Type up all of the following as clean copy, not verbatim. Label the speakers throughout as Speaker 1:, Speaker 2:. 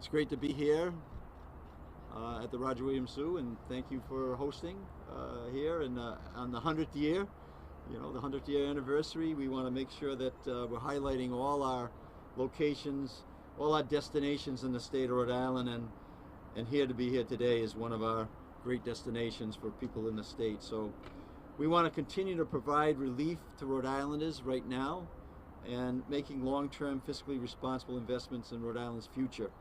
Speaker 1: It's great to be here at the Roger Williams Zoo, and thank you for hosting here and on the 100th year. You know, the 100th year anniversary. We want to make sure that we're highlighting all our locations, all our destinations in the state of Rhode Island, and here to be here today is one of our great destinations for people in the state. So we want to continue to provide relief to Rhode Islanders right now and making long-term fiscally responsible investments in Rhode Island's future.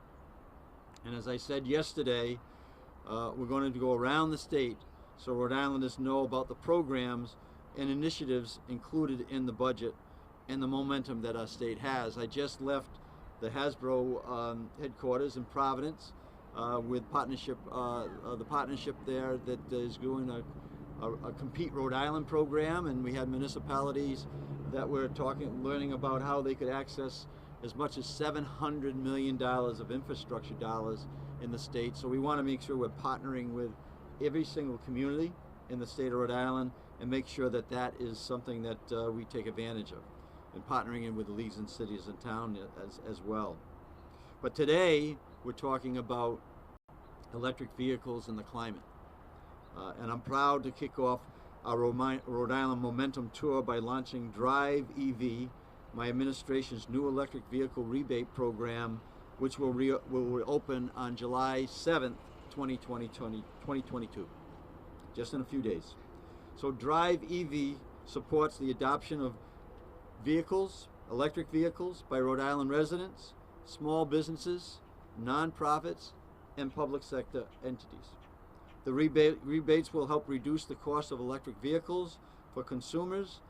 Speaker 1: And as I said yesterday, we're going to go around the state so Rhode Islanders know about the programs and initiatives included in the budget and the momentum that our state has. I just left the Hasbro headquarters in Providence with the partnership there that is doing a Compete Rhode Island program, and we had municipalities that were learning about how they could access as much as $700 million of infrastructure dollars in the state. So we want to make sure we're partnering with every single community in the state of Rhode Island and make sure that that is something that we take advantage of, and partnering in with the leagues and cities and town as well. But today we're talking about electric vehicles and the climate. And I'm proud to kick off our Rhode Island Momentum Tour by launching Drive EV, my administration's new electric vehicle rebate program, which will open on July 7th, 2022, just in a few days. So Drive EV supports the adoption of vehicles, electric vehicles, by Rhode Island residents, small businesses, nonprofits, and public sector entities. The rebates will help reduce the cost of electric vehicles for consumers,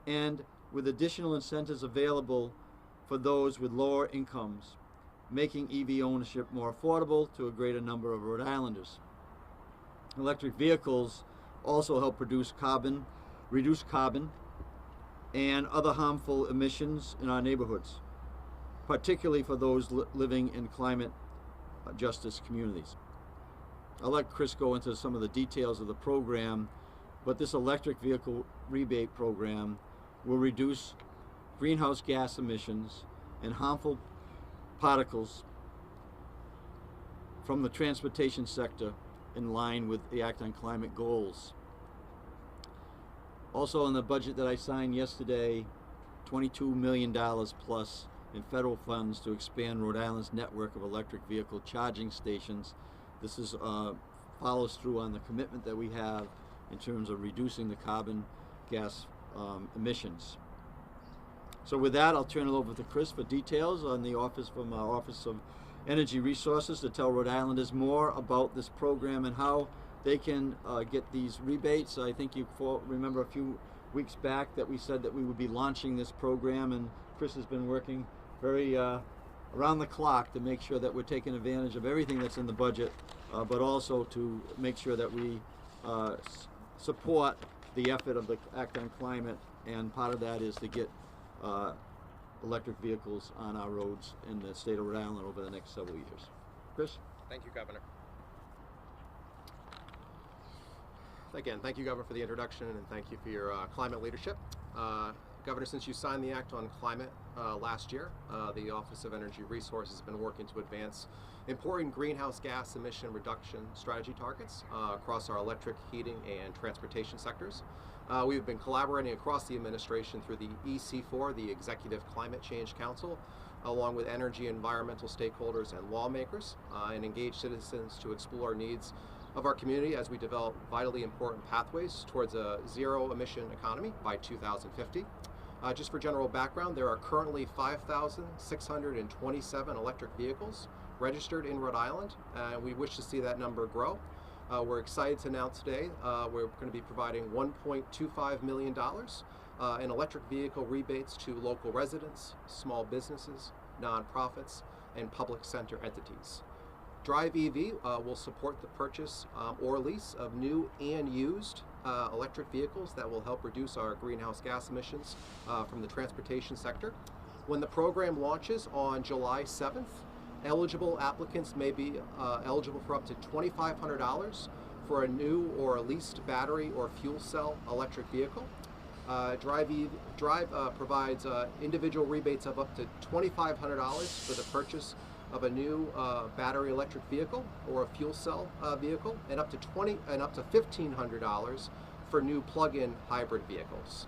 Speaker 1: and with additional incentives available for those with lower incomes, making EV ownership more affordable to a greater number of Rhode Islanders. Electric vehicles also help reduce carbon and other harmful emissions in our neighborhoods, particularly for those living in climate justice communities. I'll let Chris go into some of the details of the program, but this electric vehicle rebate program will reduce greenhouse gas emissions and harmful particles from the transportation sector in line with the Act on Climate goals. Also in the budget that I signed yesterday, $22 million plus in federal funds to expand Rhode Island's network of electric vehicle charging stations. This is follows through on the commitment that we have in terms of reducing the carbon gas emissions. So with that, I'll turn it over to Chris for details on the office from our Office of Energy Resources to tell Rhode Islanders more about this program and how they can get these rebates. I think you remember a few weeks back that we said that we would be launching this program, and Chris has been working very around the clock to make sure that we're taking advantage of everything that's in the budget, but also to make sure that we support the effort of the Act on Climate, and part of that is to get electric vehicles on our roads in the state of Rhode Island over the next several years. Chris?
Speaker 2: Thank you, Governor. Again, thank you, Governor, for the introduction, and thank you for your climate leadership. Governor, since you signed the Act on Climate last year, the Office of Energy Resources has been working to advance important greenhouse gas emission reduction strategy targets across our electric, heating, and transportation sectors. We've been collaborating across the administration through the EC4, the Executive Climate Change Council, along with energy and environmental stakeholders and lawmakers, and engage citizens to explore needs of our community as we develop vitally important pathways towards a zero-emission economy by 2050. Just for general background, there are currently 5,627 electric vehicles registered in Rhode Island, and we wish to see that number grow. We're excited to announce today we're going to be providing $1.25 million in electric vehicle rebates to local residents, small businesses, nonprofits, and public sector entities. Drive EV will support the purchase or lease of new and used electric vehicles that will help reduce our greenhouse gas emissions from the transportation sector. When the program launches on July 7th, eligible applicants may be eligible for up to $2,500 for a new or a leased battery or fuel cell electric vehicle. Drive provides individual rebates of up to $2,500 for the purchase of a new battery electric vehicle or a fuel cell vehicle, and up to $1,500 for new plug-in hybrid vehicles.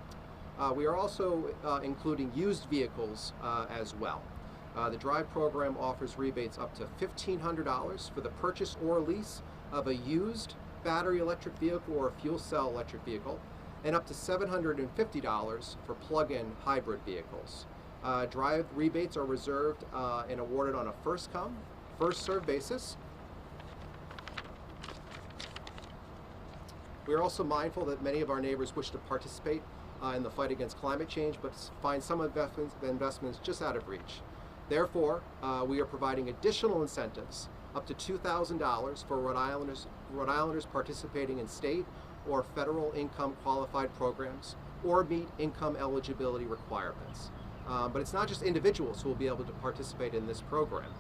Speaker 2: We are also including used vehicles as well. The Drive program offers rebates up to $1,500 for the purchase or lease of a used battery electric vehicle or a fuel cell electric vehicle, and up to $750 for plug-in hybrid vehicles. Drive rebates are reserved and awarded on a first-come, first-served basis. We are also mindful that many of our neighbors wish to participate in the fight against climate change, but find some investments just out of reach. Therefore, we are providing additional incentives up to $2,000 for Rhode Islanders participating in state or federal income qualified programs or meet income eligibility requirements. But it's not just individuals who will be able to participate in this program.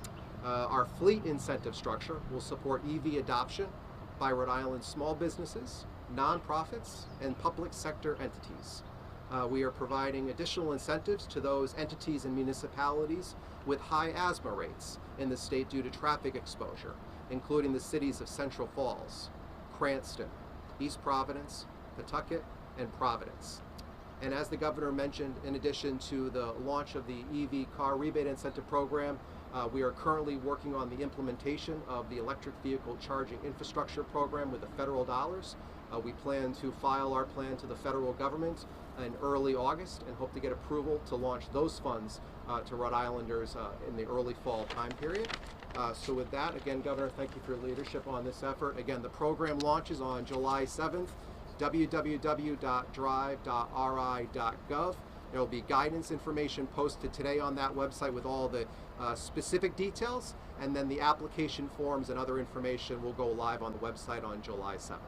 Speaker 2: Our fleet incentive structure will support EV adoption by Rhode Island small businesses, nonprofits, and public sector entities. We are providing additional incentives to those entities and municipalities with high asthma rates in the state due to traffic exposure, including the cities of Central Falls, Cranston, East Providence, Pawtucket, and Providence. And as the governor mentioned, in addition to the launch of the EV car rebate incentive program, we are currently working on the implementation of the electric vehicle charging infrastructure program with the federal dollars. We plan to file our plan to the federal government in early August and hope to get approval to launch those funds to Rhode Islanders in the early fall time period. So with that, again, Governor, thank you for your leadership on this effort. Again, the program launches on July 7th, www.drive.ri.gov. There will be guidance information posted today on that website with all the specific details, and then the application forms and other information will go live on the website on July 7th.